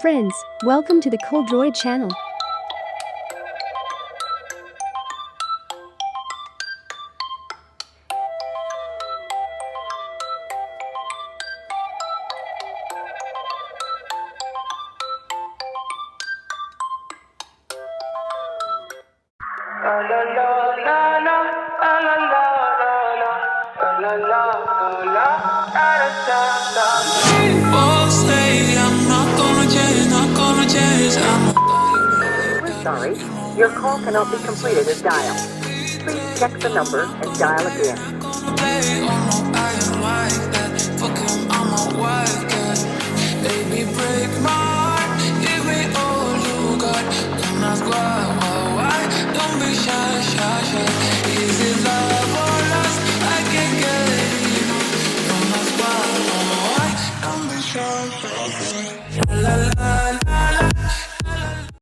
Friends, welcome to the cooldroid channel. We're sorry, your call cannot be completed as dialed. Please check the number and dial again. Don't be shy, shy, shy.